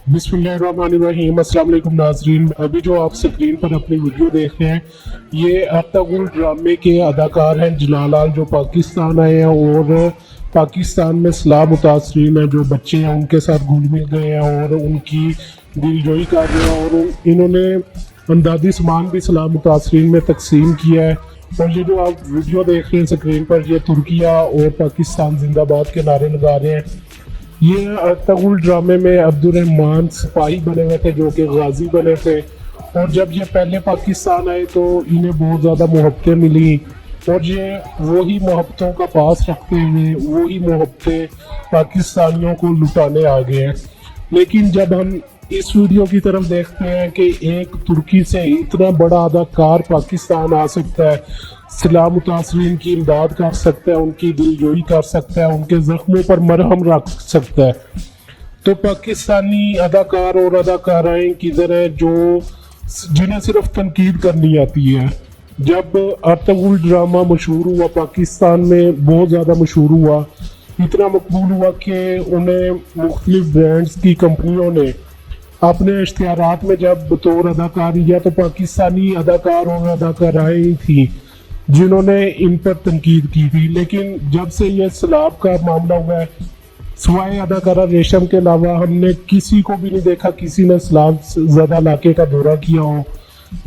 बिस्मिल्लाहिर्रहमानिर्रहीम। अस्सलाम वालेकुम नाज़रीन। अभी जो आप स्क्रीन पर अपनी वीडियो देख रहे हैं, ये अर्तुगरुल ड्रामे के अदाकार हैं जलाल, जो पाकिस्तान आए हैं और पाकिस्तान में सलाह मुतासरीन हैं, जो बच्चे हैं उनके साथ घुल मिल गए हैं और उनकी दिलजोई कर रहे हैं और इन्होंने अमदादी सामान भी सलाह मुतासरीन में तकसीम किया है। और ये जो आप वीडियो देख रहे हैं स्क्रीन पर, ये तुर्किया और पाकिस्तान जिंदाबाद के नारे लगा रहे हैं। ये अर्तुगरुल ड्रामे में अब्दुल रहमान सिपाही बने हुए थे, जो कि गाजी बने थे। और जब ये पहले पाकिस्तान आए तो इन्हें बहुत ज़्यादा मोहब्बतें मिली और ये वही मोहब्बतों का पास रखते हुए वही मोहब्बतें पाकिस्तानियों को लुटाने आ गए हैं। लेकिन जब हम इस वीडियो की तरफ देखते हैं कि एक तुर्की से इतना बड़ा अदाकार पाकिस्तान आ सकता है, सलाह मुतासरीन की इमदाद कर सकता है, उनकी दिलजोई कर सकता है, उनके ज़ख्मों पर मरहम रख सकता है, तो पाकिस्तानी अदाकार और अदाकाराएं किधर हैं जो जिन्हें सिर्फ तनकीद करनी आती है। जब अर्तुगरुल ड्रामा मशहूर हुआ, पाकिस्तान में बहुत ज़्यादा मशहूर हुआ, इतना मकबूल हुआ कि उन्हें मुख्तलिफ ब्रांड्स की कंपनियों ने अपने इश्तिहारात में जब बतौर अदाकार लिया, तो पाकिस्तानी अदाकार और अदाकाराएं थी जिन्होंने इन पर तनकीद की थी। लेकिन जब से ये सलाब का मामला हुआ है, सिवाय अदाकारा रेशम के अलावा हमने किसी को भी नहीं देखा किसी ने सलाब ज़्यादा इलाके का दौरा किया हो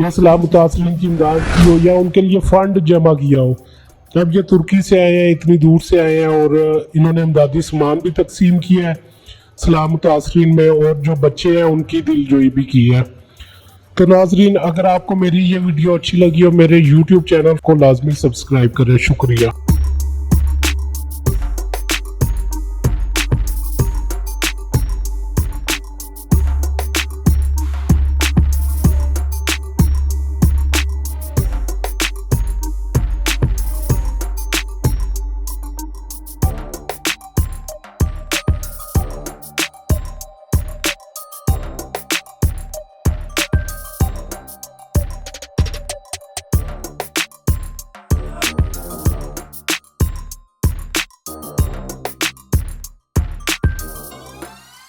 या सलाब मुतासरीन की इमदाद की हो या उनके लिए फ़ंड जमा किया हो। अब ये तुर्की से आए हैं, इतनी दूर से आए हैं और इन्होंने इमदादी सामान भी तकसीम किया है सलाह मुतासरीन में और जो बच्चे हैं उनकी दिलजोई भी की है। तो नाजरीन, अगर आपको मेरी ये वीडियो अच्छी लगी हो, मेरे YouTube चैनल को लाजमी सब्सक्राइब करें। शुक्रिया।